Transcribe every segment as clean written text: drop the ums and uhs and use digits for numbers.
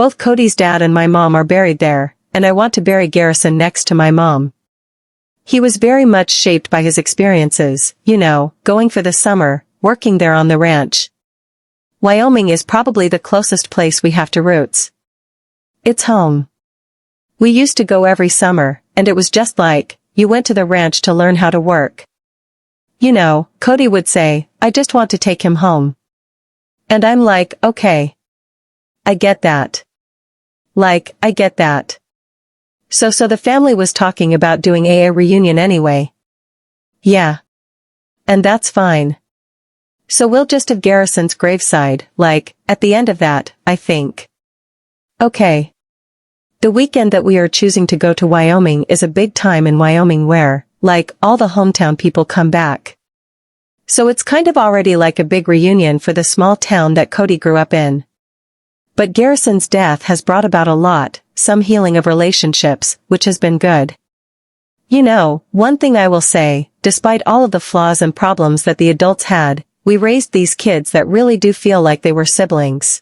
Both Kody's dad and my mom are buried there, and I want to bury Garrison next to my mom. He was very much shaped by his experiences, you know, going for the summer, working there on the ranch. Wyoming is probably the closest place we have to roots. It's home. We used to go every summer, and it was just like, you went to the ranch to learn how to work. You know, Kody would say, I just want to take him home. And I'm like, okay. I get that. Like, I get that. So the family was talking about doing a reunion anyway. Yeah. And that's fine. So we'll just have Garrison's graveside, like, at the end of that, I think. Okay. The weekend that we are choosing to go to Wyoming is a big time in Wyoming where, like, all the hometown people come back. So it's kind of already like a big reunion for the small town that Kody grew up in. But Garrison's death has brought about a lot, some healing of relationships, which has been good. You know, one thing I will say, despite all of the flaws and problems that the adults had, we raised these kids that really do feel like they were siblings.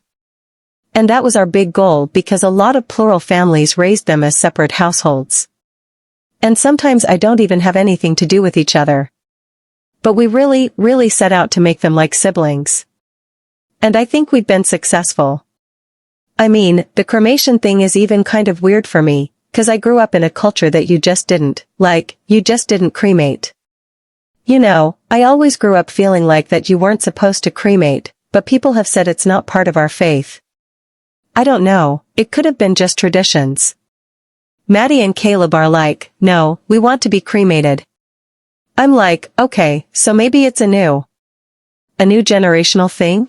And that was our big goal because a lot of plural families raised them as separate households. And sometimes I don't even have anything to do with each other. But we really set out to make them like siblings. And I think we've been successful. I mean, the cremation thing is even kind of weird for me, 'cause I grew up in a culture that you just didn't cremate. You know, I always grew up feeling like that you weren't supposed to cremate, but people have said it's not part of our faith. I don't know, it could have been just traditions. Maddie and Caleb are like, no, we want to be cremated. I'm like, okay, so maybe it's a new generational thing?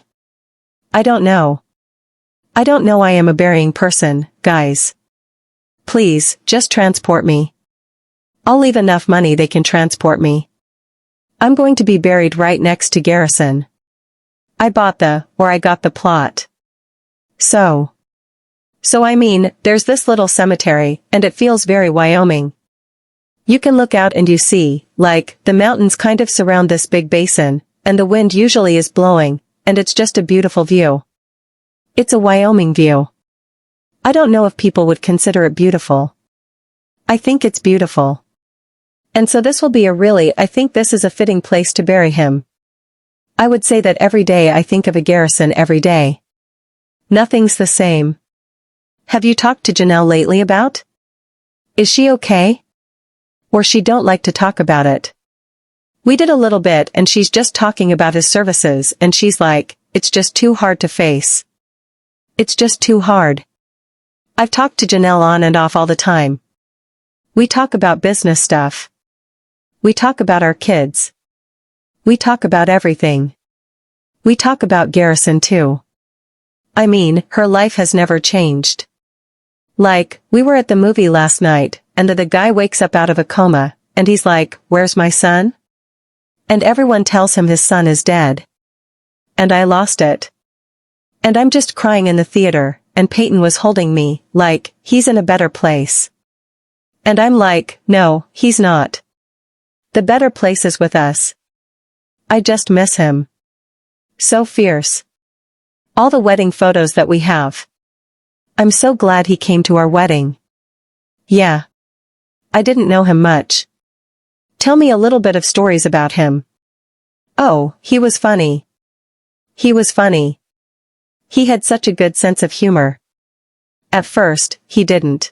I don't know. I don't know. I am a burying person, guys. Please, just transport me. I'll leave enough money they can transport me. I'm going to be buried right next to Garrison. I got the plot. So I mean, there's this little cemetery, and it feels very Wyoming. You can look out and you see, like, the mountains kind of surround this big basin, and the wind usually is blowing, and it's just a beautiful view. It's a Wyoming view. I don't know if people would consider it beautiful. I think it's beautiful. And so this will be I think this is a fitting place to bury him. I would say that every day I think of a Garrison every day. Nothing's the same. Have you talked to Janelle lately about? Is she okay? Or she don't like to talk about it? We did a little bit and she's just talking about his services and she's like, it's just too hard to face. It's just too hard. I've talked to Janelle on and off all the time. We talk about business stuff. We talk about our kids. We talk about everything. We talk about Garrison too. I mean, her life has never changed. Like, we were at the movie last night, and the guy wakes up out of a coma, and he's like, where's my son? And everyone tells him his son is dead. And I lost it. And I'm just crying in the theater, and Peyton was holding me, like, he's in a better place. And I'm like, no, he's not. The better place is with us. I just miss him. So fierce. All the wedding photos that we have. I'm so glad he came to our wedding. Yeah. I didn't know him much. Tell me a little bit of stories about him. Oh, he was funny. He was funny. He had such a good sense of humor. At first, he didn't.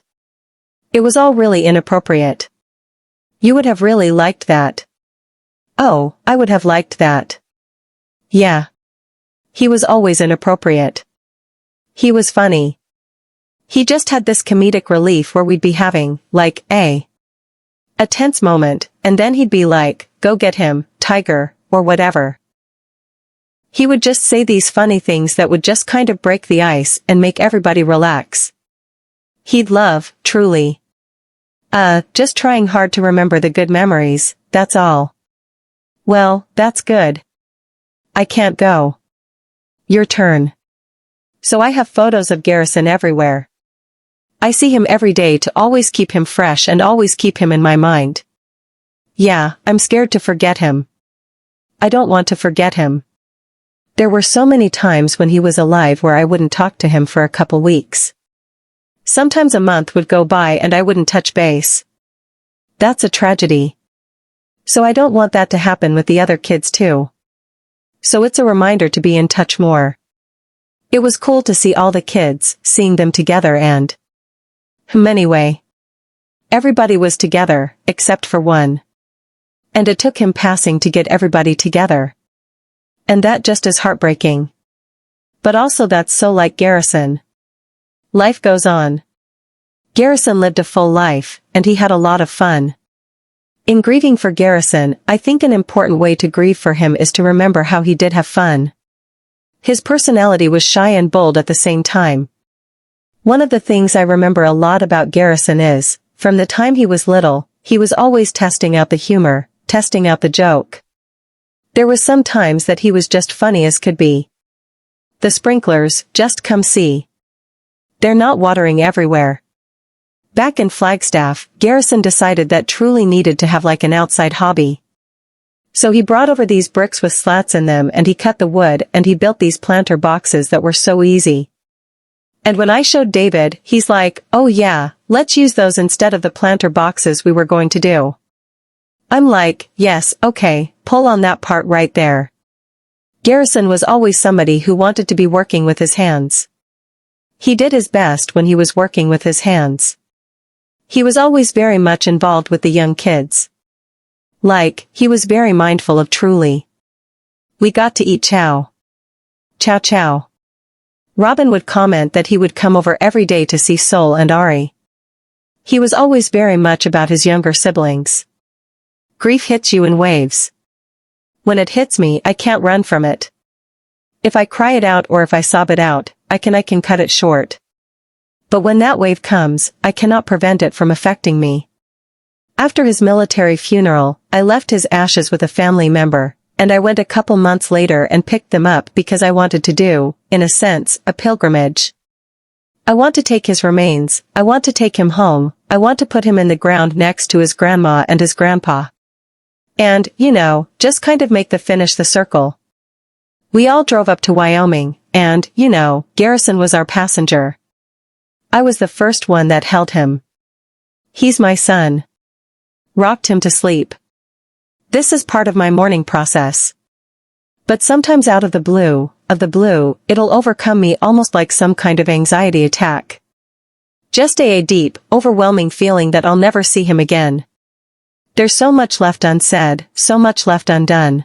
It was all really inappropriate. You would have really liked that. Oh, I would have liked that. Yeah. He was always inappropriate. He was funny. He just had this comedic relief where we'd be having, like, a tense moment, and then he'd be like, go get him, tiger, or whatever. He would just say these funny things that would just kind of break the ice and make everybody relax. He'd love, truly. Just trying hard to remember the good memories, that's all. Well, that's good. I can't go. Your turn. So I have photos of Garrison everywhere. I see him every day to always keep him fresh and always keep him in my mind. Yeah, I'm scared to forget him. I don't want to forget him. There were so many times when he was alive where I wouldn't talk to him for a couple weeks. Sometimes a month would go by and I wouldn't touch base. That's a tragedy. So I don't want that to happen with the other kids too. So it's a reminder to be in touch more. It was cool to see all the kids, seeing them together and... Anyway. Everybody was together, except for one. And it took him passing to get everybody together. And that just is heartbreaking. But also that's so like Garrison. Life goes on. Garrison lived a full life, and he had a lot of fun. In grieving for Garrison, I think an important way to grieve for him is to remember how he did have fun. His personality was shy and bold at the same time. One of the things I remember a lot about Garrison is, from the time he was little, he was always testing out the humor, testing out the joke. There was some times that he was just funny as could be. The sprinklers, just come see. They're not watering everywhere. Back in Flagstaff, Garrison decided that truly needed to have like an outside hobby. So he brought over these bricks with slats in them and he cut the wood and he built these planter boxes that were so easy. And when I showed David, he's like, oh yeah, let's use those instead of the planter boxes we were going to do. I'm like, yes, okay, pull on that part right there. Garrison was always somebody who wanted to be working with his hands. He did his best when he was working with his hands. He was always very much involved with the young kids. Like, he was very mindful of Truly. We got to eat chow. Chow chow. Robin would comment that he would come over every day to see Sol and Ari. He was always very much about his younger siblings. Grief hits you in waves. When it hits me, I can't run from it. If I cry it out or if I sob it out, I can cut it short. But when that wave comes, I cannot prevent it from affecting me. After his military funeral, I left his ashes with a family member, and I went a couple months later and picked them up because I wanted to do, in a sense, a pilgrimage. I want to take his remains, I want to take him home, I want to put him in the ground next to his grandma and his grandpa. And, just kind of make finish the circle. We all drove up to Wyoming, and, Garrison was our passenger. I was the first one that held him. He's my son. Rocked him to sleep. This is part of my mourning process. But sometimes out of the blue, it'll overcome me almost like some kind of anxiety attack. Just a deep, overwhelming feeling that I'll never see him again. There's so much left unsaid, so much left undone.